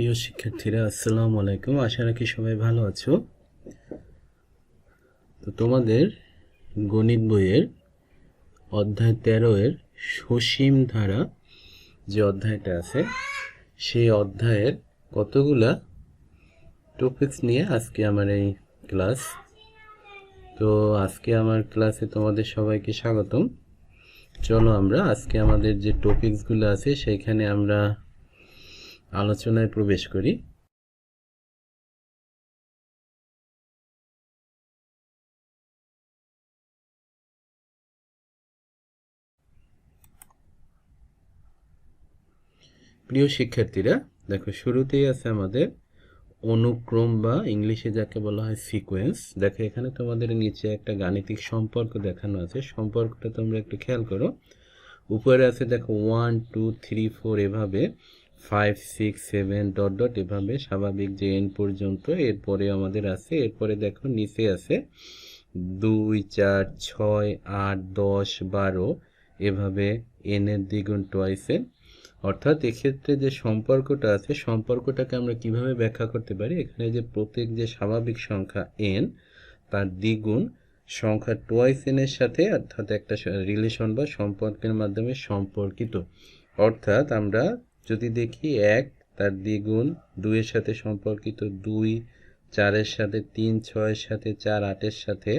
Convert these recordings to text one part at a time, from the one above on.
প্রিয় শিক্ষার্থীরা, আসসালামু আলাইকুম। আশা রাখি সবাই ভালো আছো। তো তোমাদের গণিত বইয়ের অধ্যায় 13 এর সসীম ধারা যে অধ্যায়টা আছে, সেই অধ্যায়ের কতগুলা টপিকস নিয়ে আজকে আমার এই ক্লাস। তো আজকে আমার ক্লাসে তোমাদের সবাইকে স্বাগতম। চলো আমরা আজকে আমাদের যে টপিকসগুলো আছে সেইখানে আমরা আলোচনায় প্রবেশ করি। প্রিয় শিক্ষার্থীরা, দেখো শুরুতেই আছে আমাদের অনুক্রম বা ইংলিশে যাকে বলা হয় সিকোয়েন্স। দেখো এখানে তোমাদের নিচে একটা গাণিতিক সম্পর্ক দেখানো আছে। সম্পর্কটা তোমরা একটু খেয়াল করো। উপরে আছে দেখো 1 2 3 4 এভাবে 5 6 7 ডট ডট এভাবে স্বাভাবিক যে এন পর্যন্ত। এরপরে আমাদের আছে, এরপরে দেখো নিচে আছে 2 4 6 8 10 12 এভাবে এন এর দ্বিগুণ টোয়াইস এন। অর্থাৎ এক্ষেত্রে যে সম্পর্কটা আছে, সম্পর্কটাকে আমরা কিভাবে ব্যাখ্যা করতে পারি? এখানে যে প্রত্যেক যে স্বাভাবিক সংখ্যা এন তার দ্বিগুণ সংখ্যা টোয়াইস এন এর সাথে, অর্থাৎ একটা রিলেশন বা সম্পর্কের মাধ্যমে সম্পর্কিত। অর্থাৎ আমরা যদি দেখি 1 তার দ্বিগুণ 2 এর সাথে সম্পর্কিত, 2 4 এর সাথে, 3 6 এর সাথে, 4 8 এর সাথে,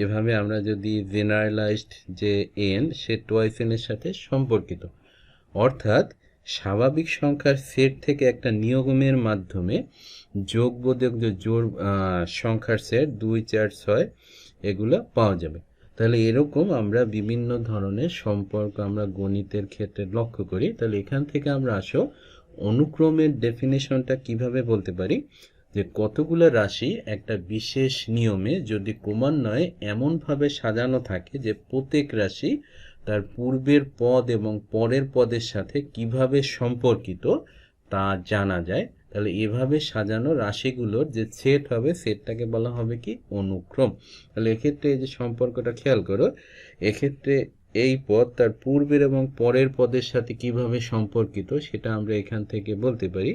এভাবে আমরা যদি জেনারেলাইজড যে এন সে টোয়াইস এন এর সাথে সম্পর্কিত। অর্থাৎ স্বাভাবিক সংখ্যার সেট থেকে একটা নিয়মের মাধ্যমে যোগবোধক যে জোড় সংখ্যার সেট 2 4 6 এগুলো পাওয়া যাবে। তাহলে এরকম আমরা বিভিন্ন ধরনের সম্পর্ক আমরা গণিতের ক্ষেত্রে লক্ষ্য করি। তাহলে এখান থেকে আমরা আসো অনুক্রমের ডেফিনেশনটা কিভাবে বলতে পারি, যে কতগুলো রাশি একটা বিশেষ নিয়মে যদি ক্রমান্বয়ে এমনভাবে সাজানো থাকে যে প্রত্যেক রাশি তার পূর্বের পদ এবং পরের পদের সাথে কিভাবে সম্পর্কিত তা জানা যায়। তাহলে এভাবে সাজানো রাশিগুলোর যে সেট হবে, সেটটাকে বলা হবে কি? অনুক্রম। তাহলে এক্ষেত্রে এই যে সম্পর্কটা খেয়াল করো, এক্ষেত্রে এই পদ তার পূর্বের এবং পরের পদের সাথে কিভাবে সম্পর্কিত সেটা আমরা এখান থেকে বলতে পারি।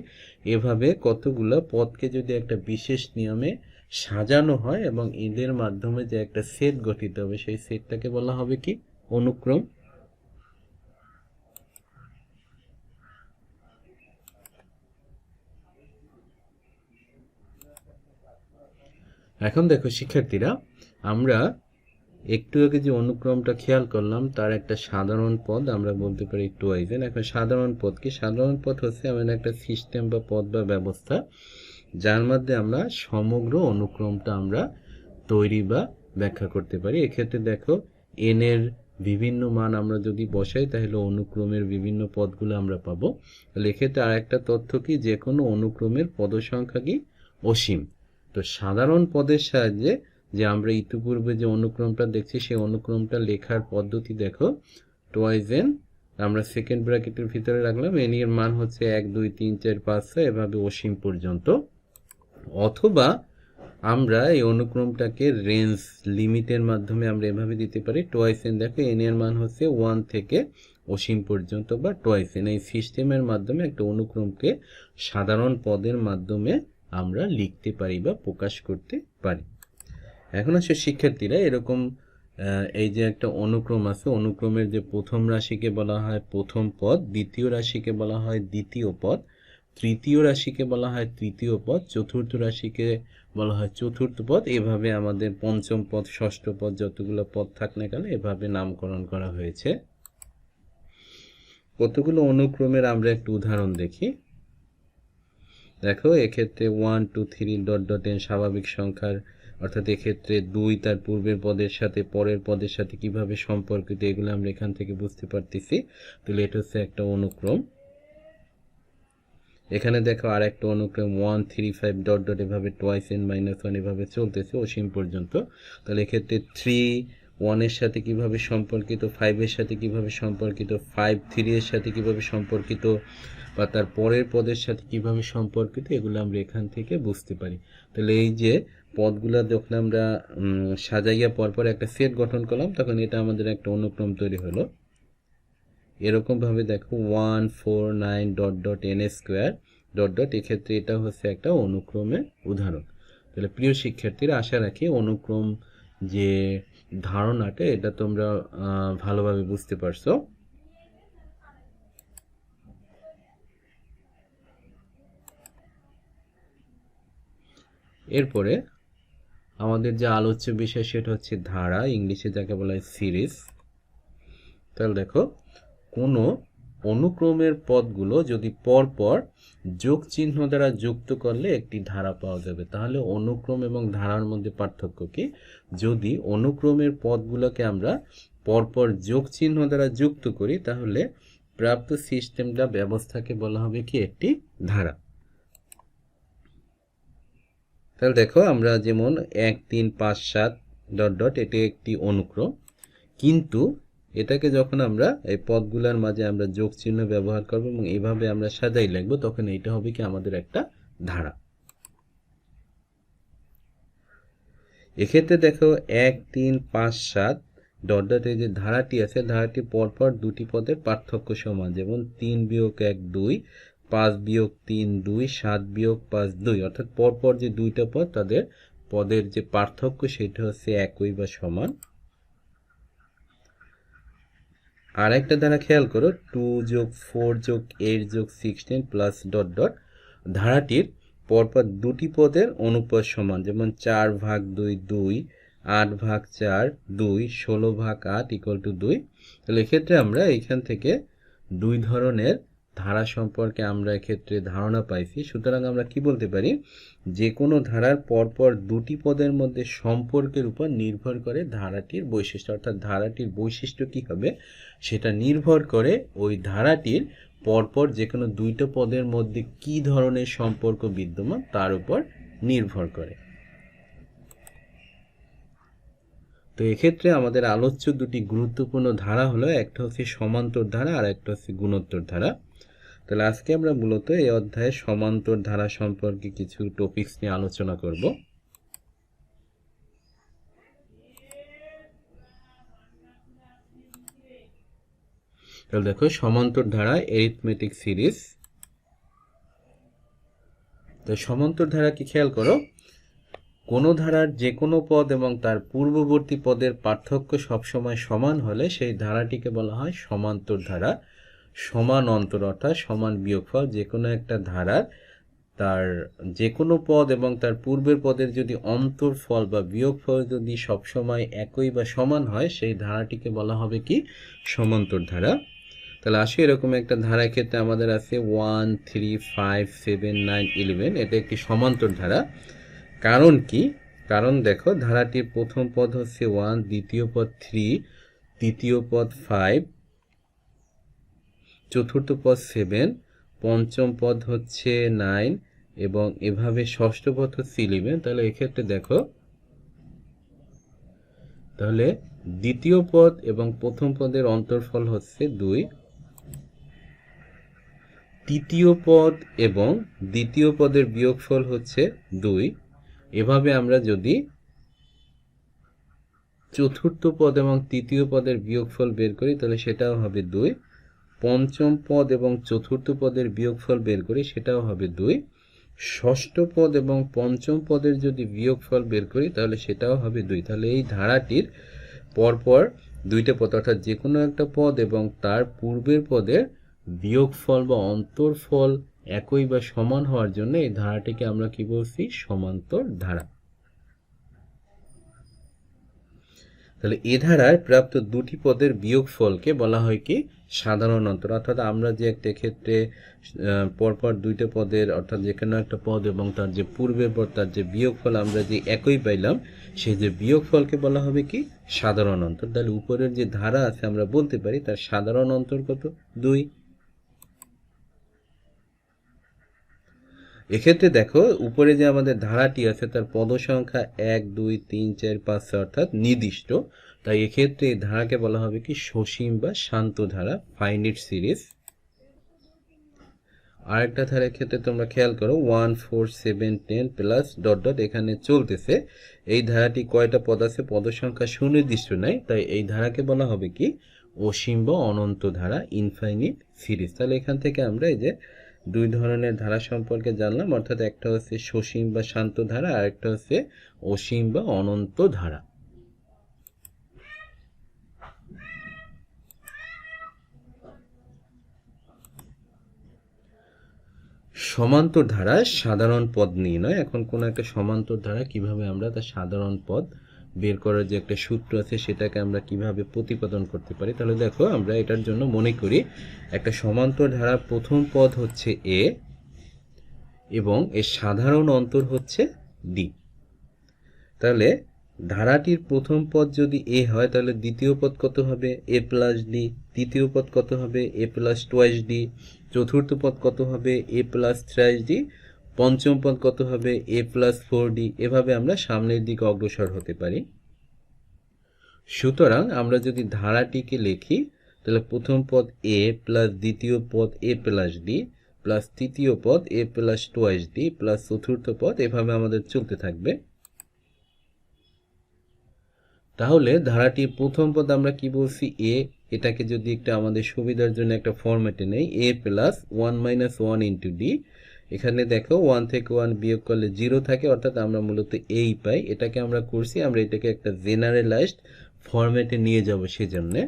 এভাবে কতগুলো পদকে যদি একটা বিশেষ নিয়মে সাজানো হয় এবং এদের মাধ্যমে যে একটা সেট গঠিত হবে, সেই সেটটাকে বলা হবে কি? অনুক্রম। এখন দেখো শিক্ষার্থীরা, আমরা একটু আগে যে অনুক্রমটা খেয়াল করলাম তার একটা সাধারণ পদ আমরা বলতে পারি টোয়াইস এন। এখন সাধারণ পদ কি? সাধারণ পদ হচ্ছে আমাদের একটা সিস্টেম বা পদ বা ব্যবস্থা যার মধ্যে আমরা সমগ্র অনুক্রমটা আমরা তৈরি বা ব্যাখ্যা করতে পারি। এক্ষেত্রে দেখো এন এর বিভিন্ন মান আমরা যদি বসাই তাহলে অনুক্রমের বিভিন্ন পদগুলো আমরা পাবো। তাহলে এক্ষেত্রে আরেকটা তথ্য কি, যে কোনো অনুক্রমের পদ সংখ্যা কি? অসীম। তো সাধারণ পদের সাহায্যে যে আমরা ইতিপূর্বে যে অনুক্রমটা দেখছি সেই অনুক্রমটা লেখার পদ্ধতি দেখো, টোয়াইস এন আমরা সেকেন্ড ব্র্যাকেটের ভিতরে রাখলাম, এন এর মান হচ্ছে 1 2 3 4 5 6 এভাবে অসীম পর্যন্ত। অথবা আমরা এই অনুক্রমটাকে রেঞ্জ লিমিটের মাধ্যমে আমরা এভাবে দিতে পারি, টোয়াইস এন দেখো এন এর মান হচ্ছে 1 থেকে অসীম পর্যন্ত বা টোয়াইস এন। এই সিস্টেমের মাধ্যমে একটা অনুক্রমকে সাধারণ পদের মাধ্যমে আমরা লিখতে পারি বা প্রকাশ করতে পারি। এখন আসলে শিক্ষার্থীরা, এরকম এই যে একটা অনুক্রম আছে, অনুক্রমের যে প্রথম রাশিকে বলা হয় প্রথম পদ, দ্বিতীয় রাশিকে বলা হয় দ্বিতীয় পদ, তৃতীয় রাশিকে বলা হয় তৃতীয় পদ, চতুর্থ রাশিকে বলা হয় চতুর্থ পদ। এভাবে আমাদের পঞ্চম পদ, ষষ্ঠ পদ, যতগুলো পদ থাক না কেন এভাবে নামকরণ করা হয়েছে। কতগুলো অনুক্রমের আমরা একটু উদাহরণ দেখি। দেখো এক্ষেত্রে 1 2 3 ডট ডট এন স্বাভাবিক সংখ্যার, অর্থাৎ এক্ষেত্রে 2 তার পূর্বের পদের সাথে পরের পদের সাথে কিভাবে সম্পর্কিত এগুলো আমরা এখান থেকে বুঝতে পারতেছি। তাহলে এটা হচ্ছে একটা অনুক্রম। এখানে দেখো আর একটা অনুক্রম 1 3 5 ডট ডট এভাবে টোয়াইস এন মাইনাস 1 এভাবে চলতেছে অসীম পর্যন্ত। তাহলে এক্ষেত্রে 3 1 এর সাথে কিভাবে সম্পর্কিত, 5 এর সাথে কিভাবে সম্পর্কিত, 5 3 এর সাথে কিভাবে সম্পর্কিত, বা তার পরের পদের সাথে কিভাবে সম্পর্কিত, এগুলো আমরা এখান থেকে বুঝতে পারি। তাহলে এই যে পদগুলো যখন আমরা সাজাইয়া পরপর একটা সেট গঠন করলাম, তখন এটা আমাদের একটা অনুক্রম তৈরি হলো। এরকম ভাবে দেখো 1 4 9 dot dot N square dot dot, এক্ষেত্রে এটা হচ্ছে একটা অনুক্রমের উদাহরণ। তাহলে প্রিয় শিক্ষার্থীরা, আশা রাখি অনুক্রম যে ধারণাটা এটা তোমরা ভালোভাবে বুঝতে পারছো। এরপরে আমাদের যে আলোচ্য বিষয় সেটা হচ্ছে ধারা, ইংলিশে যাকে বলা হয় সিরিজ। তাহলে দেখো, কোনো অনুক্রমের পদগুলো যদি পরপর যোগ চিহ্ন দ্বারা যুক্ত করলে একটি ধারা পাওয়া যাবে। তাহলে অনুক্রম এবং ধারার মধ্যে পার্থক্য কি? যদি অনুক্রমের পদগুলোকে আমরা পরপর যোগ চিহ্ন দ্বারা যুক্ত করি তাহলে প্রাপ্ত সিস্টেমটা ব্যবস্থাকে বলা হবে কি? একটি ধারা। তাহলে দেখো, আমরা যেমন 1 3 5 7 ডট ডট, এটি একটি অনুক্রম, কিন্তু এটাকে যখন আমরা এই পদগুলোর মাঝে আমরা যোগ চিহ্ন ব্যবহার করব এবং এইভাবে আমরা সাজাই লিখবো, তখন এটা হবে কি? আমাদের একটা ধারা। এক্ষেত্রে দেখো 1 3 5 7 ডট ডট, এই যে ধারাটি আছে, ধারাটি পরপর দুটি পদের পার্থক্য সমান, যেমন 3 বিয়োগ 1 2, 5 বিয়োগ 3 2, 7 বিয়োগ 5 2, অর্থাৎ পরপর যে দুইটা পদ তাদের পদের যে পার্থক্য সেটা হচ্ছে একই বা সমান। আর একটা ধারা খেয়াল করো, 2 যোগ 4 যোগ 8 যোগ 16 প্লাস ডট ডট, ধারাটির পরপর দুটি পদের অনুপাত সমান, যেমন 4 ভাগ 2 2, 8 ভাগ 4 2, 16 ভাগ 8 ইকুয়াল টু 2। তাহলে এক্ষেত্রে আমরা এইখান থেকে দুই ধরনের ধারা সম্পর্কে আমরা এক্ষেত্রে ধারণা পাইছি। সুতরাং আমরা কি বলতে পারি? যে কোনো ধারার পরপর দুটি পদের মধ্যে সম্পর্কের উপর নির্ভর করে ধারাটির বৈশিষ্ট্য, অর্থাৎ ধারাটির বৈশিষ্ট্য কি হবে সেটা নির্ভর করে ওই ধারাটির পরপর যে কোনো দুইটা পদের মধ্যে কি ধরনের সম্পর্ক বিদ্যমান তার উপর নির্ভর করে। তো এক্ষেত্রে আমাদের আলোচ্য দুটি গুরুত্বপূর্ণ ধারা হলো, একটা হচ্ছে সমান্তর ধারা আর একটা হচ্ছে গুণোত্তর ধারা। তাহলে আজকে আমরা মূলত এই অধ্যায়ে সমান্তর ধারা সম্পর্কে কিছু টপিকস নিয়ে আলোচনা করব। তাহলে দেখো, সমান্তর ধারা এরিথমেটিক সিরিজ। তো সমান্তর ধারা কি খেয়াল করো, কোনো ধারার যে কোনো পদ এবং তার পূর্ববর্তী পদের পার্থক্য সবসময় সমান হলে সেই ধারাটিকে বলা হয় সমান্তর ধারা। সমান অন্তর অর্থাৎ সমান বিয়োগফল, যে কোনো একটা ধারার তার যে কোনো পদ এবং তার পূর্বের পদের যদি অন্তরফল বা বিয়োগফল যদি সবসময় একই বা সমান হয় সেই ধারাটিকে বলা হবে কি? সমান্তর ধারা। তাহলে আসি, এরকম একটা ধারার ক্ষেত্রে আমাদের আছে 1 3 5 7 9 11, এটা একটি সমান্তর ধারা। কারণ কি? কারণ দেখো, ধারাটির প্রথম পদ হচ্ছে 1, দ্বিতীয় পদ 3, তৃতীয় পদ 5, চতুর্থ পদ 7, পঞ্চম পদ হচ্ছে 9 এবং এভাবে ষষ্ঠ পদ হচ্ছে 11। তাহলে এক্ষেত্রে দেখো, তাহলে দ্বিতীয় পদ এবং প্রথম পদের অন্তরফল হচ্ছে 2, তৃতীয় পদ এবং দ্বিতীয় পদের বিয়োগফল হচ্ছে 2। এভাবে আমরা যদি চতুর্থ পদ এবং তৃতীয় পদের বিয়োগফল বের করি তাহলে সেটাও হবে 2। পঞ্চম পদ এবং চতুর্থ পদের বিয়োগফল বের করি সেটাও হবে 2। ষষ্ঠ পদ এবং পঞ্চম পদের যদি বিয়োগফল বের করি তাহলে সেটাও হবে 2। তাহলে এই ধারাটির পরপর দুইটা পদ অর্থাৎ যে কোনো একটা পদ এবং তার পূর্বের পদের বিয়োগফল বা অন্তরফল একই বা সমান হওয়ার জন্য এই ধারাটিকে আমরা কি বলছি? সমান্তর ধারা। তাহলে এ ধারায় প্রাপ্ত দুটি পদের বিয়োগফলকে বলা হয় কি? সাধারণ অন্তর। অর্থাৎ আমরা যে একটা ক্ষেত্রে পরপর দুইটা পদের অর্থাৎ যে কোনো একটা পদ এবং তার যে পূর্বের পদ তার যে বিয়োগফল আমরা যে একই পাইলাম সেই যে বিয়োগফলকে বলা হবে কি? সাধারণ অন্তর। তাহলে উপরের যে ধারা আছে আমরা বলতে পারি তার সাধারণ অন্তর কত? 2। এক্ষেত্রে দেখো, উপরে যে আমাদের ধারাটি আছে তার পদ সংখ্যা 1 2 3 4 5 6 অর্থাৎ নির্দিষ্ট। তাই এক্ষেত্রে এই ধারাকে বলা হবে কি? সসীম বা শান্ত ধারা, ফাইনাইট সিরিজ। আরেকটা ধারার ক্ষেত্রে তোমরা খেয়াল করো 1 4 7 10 প্লাস ডট ডট, এখানে চলতেছে। এই ধারাটি কয়টা পদ আছে? পদ সংখ্যা সুনির্দিষ্ট নাই, তাই এই ধারাকে বলা হবে কি? অসীম বা অনন্ত ধারা, ইনফাইনিট সিরিজ। তাহলে এখান থেকে আমরা এই যে দুই ধরনের ধারা সম্পর্কে জানলাম, অর্থাৎ একটা হচ্ছে সসীম বা শান্ত ধারা, আর একটা হচ্ছে অসীম বা অনন্ত ধারা। সমান্তর ধারা সাধারণ পদ নির্ণয়। এখন কোন একটা সমান্তর ধারা কিভাবে আমরা তার সাধারণ পদ বের করার যে একটা সূত্র আছে সেটাকে আমরা কিভাবে প্রতিপাদন করতে পারি। তাহলে দেখো, আমরা এটার জন্য মনে করি একটা সমান্তর ধারা প্রথম পদ হচ্ছে এ এবং এর সাধারণ অন্তর হচ্ছে ডি। তাহলে ধারাটির প্রথম পদ যদি এ হয় তাহলে দ্বিতীয় পদ কত হবে? এ প্লাস ডি। তৃতীয় পদ কত হবে? এ প্লাস টোয়াইস ডি। চতুর্থ পদ কত হবে? এ প্লাস থ্রাইস ডি। পঞ্চম পদ কত হবে? এ প্লাস 4d। এভাবে আমরা সামনের দিকে অগ্রসর হতে পারি। সুতরাং আমরা যদি ধারাটিকে লিখি তাহলে প্রথম পদ এ প্লাস দ্বিতীয় পদ এ প্লাস ডি প্লাস তৃতীয় পদ এ প্লাস টোয়াইস ডি প্লাস চতুর্থ পদ, এভাবে আমাদের চলতে থাকবে। তাহলে ধারাটির প্রথম পদ আমরা কি বলছি? এ। এটাকে যদি একটু আমাদের সুবিধার জন্য একটা ফরম্যাটে নেই, এ প্লাস 1 মাইনাস 1 ইন্টু ডি। এখানে দেখো 1 থেকে 1 বিয়োগ করলে 0 থাকে, অর্থাৎ আমরা মূলত এই পাই। এটাকে আমরা করছি, আমরা এটাকে একটা জেনারেলাইজড ফরম্যাটে নিয়ে যাব সেজন্যে।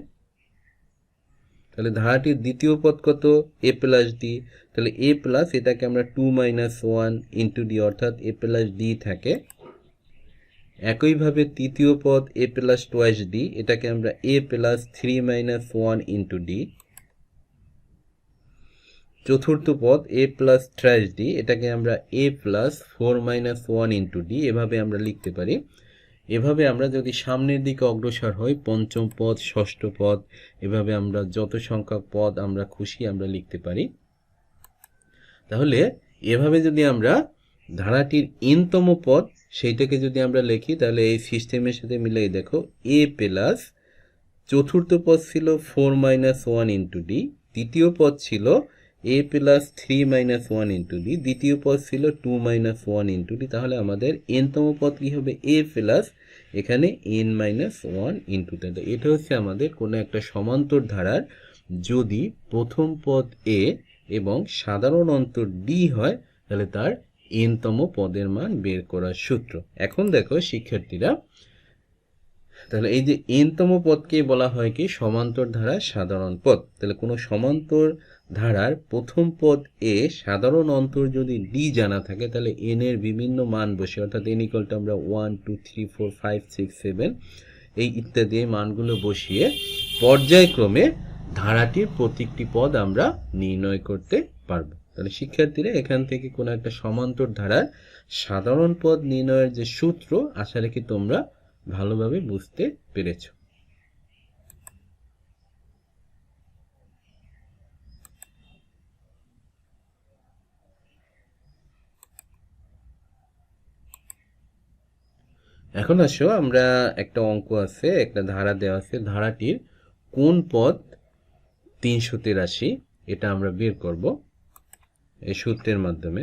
তাহলে ধারাটির দ্বিতীয় পদ কত? এ প্লাস ডি। তাহলে এ প্লাস, এটাকে আমরা 2 মাইনাস 1 ইন্টু ডি, অর্থাৎ এ প্লাস ডি থাকে। একইভাবে তৃতীয় পদ এ প্লাস টোয়াইস ডি, এটাকে আমরা এ প্লাস 3 মাইনাস 1 ইন্টু ডি। চতুর্থ পদ এ প্লাস থ্রাইস ডি, এটাকে আমরা এ প্লাস 4 মাইনাস 1 ইন্টু ডি, এভাবে আমরা লিখতে পারি। এভাবে আমরা যদি সামনের দিকে অগ্রসর হই, পঞ্চম পদ, ষষ্ঠ পদ, এভাবে আমরা যত সংখ্যক পদ আমরা খুশি আমরা লিখতে পারি। তাহলে এভাবে যদি আমরা ধারাটির এনতম পদ সেইটাকে যদি আমরা লিখি তাহলে এই সিস্টেমের সাথে মিলাই দেখো, এ প্লাস চতুর্থ পদ ছিল 4 মাইনাস 1 ইন্টু ডি, তৃতীয় পদ ছিল এ প্লাস 3 মাইনাস 1 ইন্টু ডি, দ্বিতীয় পদ ছিল 2 মাইনাস 1 ইন্টু ডি। তাহলে আমাদের এনতম পদ কি হবে? এ প্লাস এখানে এন মাইনাস 1 ইন্টু ডি। এটা হচ্ছে আমাদের কোনো একটা সমান্তর ধারার যদি প্রথম পদ এ এবং সাধারণ অন্তর ডি হয় তাহলে তার এনতম পদের মান বের করার সূত্র। এখন দেখো শিক্ষার্থীরা, তাহলে এই যে এনতম পদকে বলা হয় কি? সমান্তর ধারার সাধারণ পদ। তাহলে কোনো সমান্তর ধারার প্রথম পদ এ, সাধারণ অন্তর যদি ডি জানা থাকে তাহলে এন এর বিভিন্ন মান বসে, অর্থাৎ এন ইকুয়াল টু আমরা 1 2 3 4 5 6 7 এই ইত্যাদি মানগুলো বসিয়ে পর্যায়ক্রমে ধারাটির প্রত্যেকটি পদ আমরা নির্ণয় করতে পারবো। তাহলে শিক্ষার্থীরা, এখান থেকে কোনো একটা সমান্তর ধারার সাধারণ পদ নির্ণয়ের যে সূত্র, আশা রাখি তোমরা ভালোভাবে বুঝতে পেরেছ। এখন আসো, আমরা একটা অঙ্ক আছে, একটা ধারা দেওয়া আছে, ধারাটির কোন পদ 383 এটা আমরা বের করব এই সূত্রের মাধ্যমে।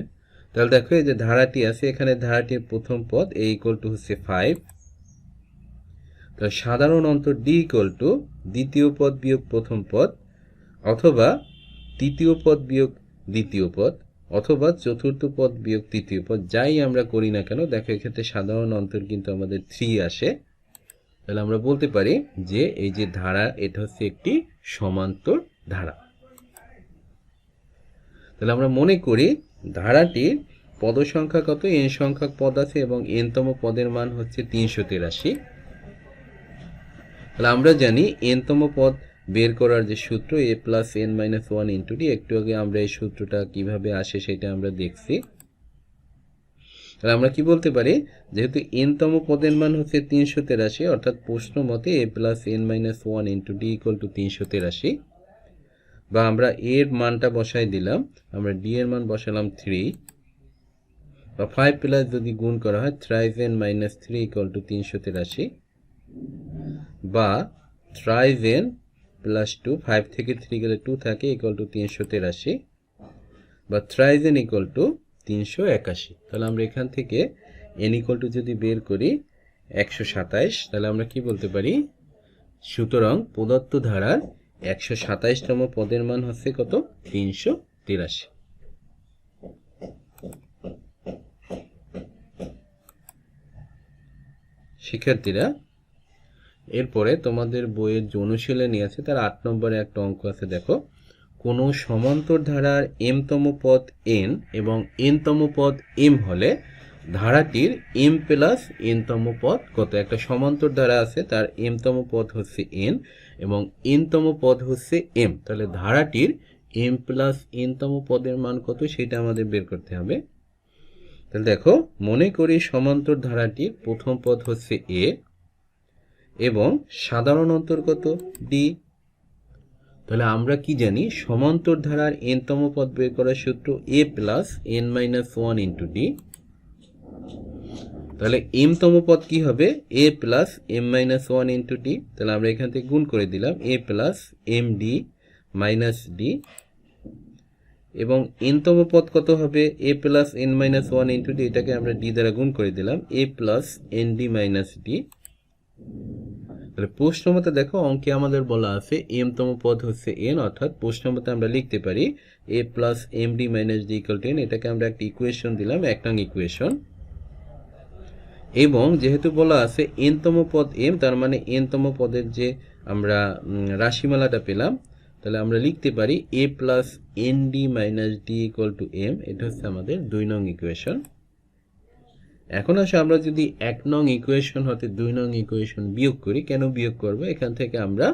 তাহলে দেখো, এই যে ধারাটি আছে, এখানে ধারাটির প্রথম পদ এ ইকুয়াল টু হচ্ছে 5। তাহলে সাধারণ অন্তর ডি ইকুয়াল টু দ্বিতীয় পদ বিয়োগ প্রথম পদ, অথবা তৃতীয় পদ বিয়োগ দ্বিতীয় পদ, অথবা চতুর্থ পদ বিয়োগ তৃতীয় পদ, যাই আমরা করি না কেন, দেখো এক্ষেত্রে সাধারণ অন্তর কিন্তু আমাদের 3 আসে। তাহলে আমরা বলতে পারি যে এই যে ধারা, এটা হচ্ছে একটি সমান্তর ধারা। তাহলে আমরা মনে করি ধারাটির পদ সংখ্যা কত? এন সংখ্যক পদ আছে এবং এনতম পদের মান হচ্ছে 383। তাহলে আমরা জানি এনতম পদ বের করার যে সূত্র, A plus N minus 1 into D. একটু আগে আমরা এই সূত্রটা কিভাবে আসে সেটা আমরা দেখছি। তাহলে আমরা কি বলতে পারি? যেহেতু এনতম পদের মান হচ্ছে 383, অর্থাৎ প্রশ্ন মতে A plus N minus 1 into D equal to 383, বা আমরা এর মানটা বসাই দিলাম, আমরা ডি এর মান বসালাম 3, বা 5 প্লাস যদি গুণ করা হয়, thrice N minus 3 equal to 383, বা থ্রাইস এন প্লাস 2, 5 থেকে 3 গেলে 2 থাকে, ইকুয়াল টু 383, বা থ্রাইস এন ইকুয়াল টু 381। তাহলে আমরা এখান থেকে এন ইকুয়াল টু যদি বের করি 127, তাহলে আমরা কি বলতে পারি? সুতরাং প্রদত্ত ধারার 127তম পদের মান হচ্ছে কত? 383। শিক্ষার্থীরা এরপরে তোমাদের বইয়ের যে অনুশীলনী আছে তার 8 নম্বরে একটা অঙ্ক আছে। দেখো, কোনো সমান্তর ধারার m-তম পদ n এবং n-তম পদ m হলে ধারাটির m প্লাস n-তম পদ কত? একটা সমান্তর ধারা আছে, তার m-তম পদ হচ্ছে n এবং n-তম পদ হচ্ছে m, তাহলে ধারাটির m প্লাস n-তম পদের মান কত সেটা আমাদের বের করতে হবে। তাহলে দেখো, মনে করি সমান্তর ধারাটির প্রথম পদ হচ্ছে a এবং সাধারণ অন্তর কত? d। তাহলে আমরা কি জানি? সমান্তর ধারার n-তম পদ বের করার সূত্র a plus n minus 1 into d। তাহলে m-তম পদ কি হবে? a plus m minus 1 into d। তাহলে আমরা এখান থেকে গুণ করে দিলাম a plus md minus d, এবং n-তম পদ কত হবে? a plus n minus 1 into d, এটাকে আমরা d দ্বারা গুণ করে দিলাম a plus nd minus d। তাহলে প্রশ্ন মতে দেখো, অঙ্কে আমাদের বলা আছে m-তম পদ হচ্ছে n, অর্থাৎ প্রশ্ন মতে আমরা লিখতে পারি a plus md minus d equal to n। এটাকে আমরা একটা ইকুয়েশন দিলাম, 1 নং ইকুয়েশন। এবং যেহেতু বলা আছে n-তম পদ m, তার মানে n-তম পদের যে আমরা রাশিমালাটা পেলাম, তাহলে আমরা লিখতে পারি a plus nd minus d equal to m। এটা হচ্ছে আমাদের 2 নং ইকুয়েশন। এখন আসলে আমরা যদি 1 নং ইকুয়েশন হতে 2 নং ইকুয়েশন বিয়োগ করি, কেন বিয়োগ করব? এখান থেকে আমরা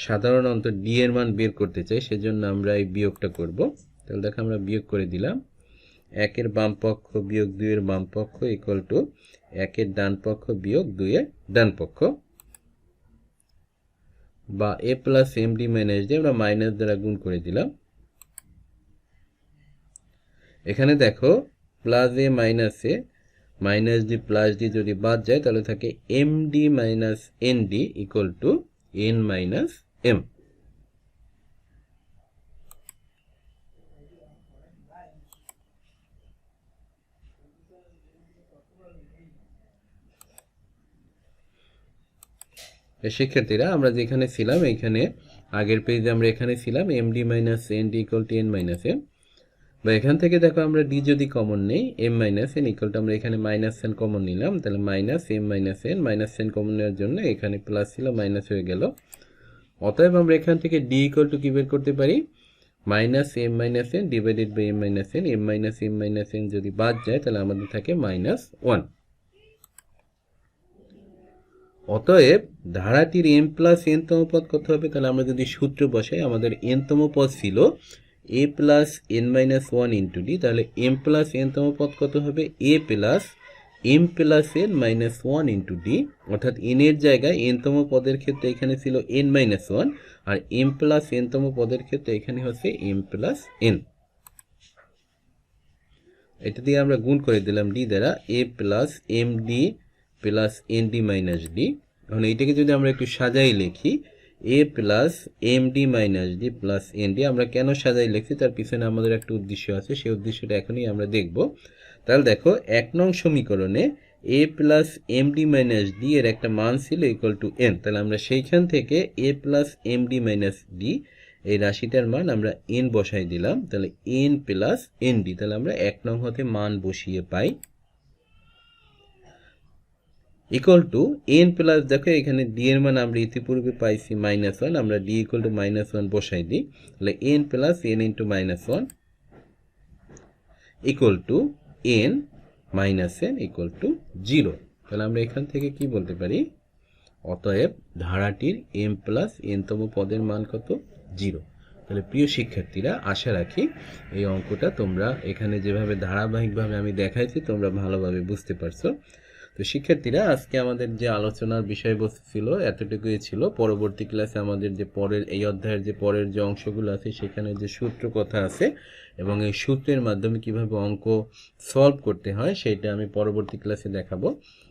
সাধারণ অন্তর d এর মান বের করতে চাই, সেজন্য আমরা এই বিয়োগটা করব। তাহলে দেখো, আমরা বিয়োগ করে দিলাম 1 এর বাম পক্ষ বিয়োগ 2 এর বাম পক্ষ ইকুয়াল টু 1 এর ডান পক্ষ বিয়োগ 2 এর ডান পক্ষ, বা a plus md minus d আমরা মাইনাস দ্বারা গুণ করে দিলাম। এখানে দেখো, plus a minus a minus d plus d যদি বাদ যায় তাহলে থাকে md minus nd equal to n minus m। শিক্ষার্থীরা আমরা যেখানে ছিলাম, এইখানে আগের পেজে আমরা এখানে ছিলাম md minus nd equal to n minus m, বা এখান থেকে দেখো আমরা d যদি কমন নেই m minus n equal to, আমরা এখানে মাইনাস n কমন নিলাম, তাহলে minus m minus n, minus n common নেওয়ার জন্য এখানে প্লাস ছিল মাইনাস হয়ে গেল। অতএব আমরা এখান থেকে d ইকুয়াল টু কি বের করতে পারি? Minus m minus n divided by m minus n। m minus m minus n যদি বাদ যায় তাহলে আমাদের থাকে মাইনাস 1। অতএব ধারাটির m প্লাস n-তম পদ কত হবে? তাহলে আমরা যদি সূত্র বসাই, আমাদের n-তম পদ ছিল a plus n minus 1 into d, তাহলে m প্লাস n-তম পদ কত হবে? a plus m plus n minus 1 into d, অর্থাৎ n এর জায়গায় n-তম পদের ক্ষেত্রে এখানে ছিল n মাইনাস 1, আর m প্লাস n-তম পদের ক্ষেত্রে এখানে হচ্ছে m প্লাস n। এটা দিয়ে আমরা গুণ করে দিলাম d দ্বারা, a plus md plus nd minus d। এখন এইটাকে যদি আমরা একটু সাজাই লিখি, a plus md minus d plus nd। আমরা কেন সাজাই লিখছি তার পিছনে আমাদের একটা উদ্দেশ্য আছে, সেই উদ্দেশ্যটা এখনই আমরা দেখব। তাহলে দেখো, 1 নং সমীকরণে a plus md minus d এর একটা মান ছিল ইকুয়াল টু n। তাহলে আমরা সেইখান থেকে a plus md minus d এই রাশিটার মান আমরা n বসাই দিলাম, তাহলে n প্লাস nd। তাহলে আমরা 1 নং হতে মান বসিয়ে পাই ইকুয়াল টু n প্লাস, দেখো এখানে d এর মান আমরা ইতিপূর্বে পাইছি মাইনাস 1, আমরা d ইকুয়াল টু মাইনাস 1 বসাই দিই, তাহলে n plus n into minus 1 equal to n minus n equal to 0। তাহলে আমরা এখান থেকে কি বলতে পারি? অতএব ধারাটির m প্লাস n-তম পদের মান কত? 0। তাহলে প্রিয় শিক্ষার্থীরা, আশা রাখি এই অঙ্কটা তোমরা এখানে যেভাবে ধারাবাহিকভাবে আমি দেখাইছি তোমরা ভালোভাবে বুঝতে পারছো। তো শিক্ষার্থীরা, আজকে আমাদের যে আলোচনার বিষয়বস্তু ছিল এতটুকুই ছিল। পরবর্তী ক্লাসে আমাদের যে পরের এই অধ্যায়ের যে পরের যে অংশগুলো আছে সেখানে যে সূত্র কথা আছে এবং এই সূত্রের মাধ্যমে কিভাবে অঙ্ক সলভ করতে হয় সেটা আমি পরবর্তী ক্লাসে দেখাবো।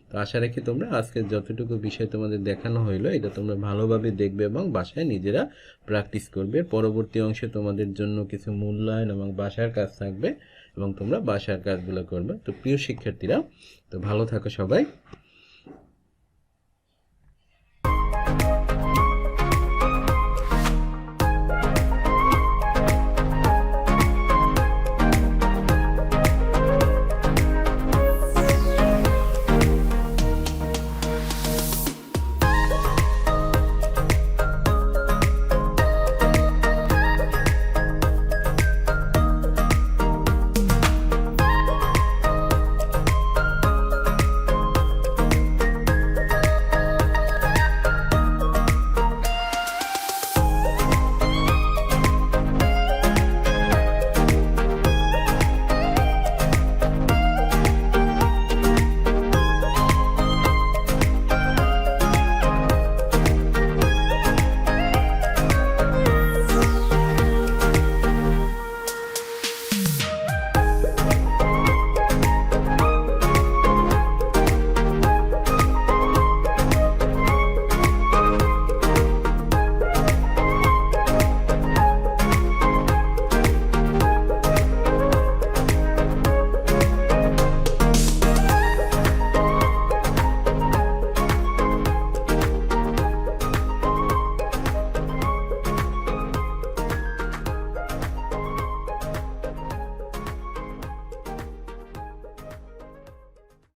তো আশা রাখি তোমরা আজকে যতটুকু বিষয় তোমাদের দেখানো হইলো এটা তোমরা ভালোভাবে দেখবে এবং বাসায় নিজেরা প্র্যাকটিস করবে। পরবর্তী অংশে তোমাদের জন্য কিছু মূল্যায়ন এবং বাসার কাজ থাকবে এবং তোমরা বাসার কাজগুলো করবে। তো প্রিয় শিক্ষার্থীরা, তো ভালো থাকো সবাই।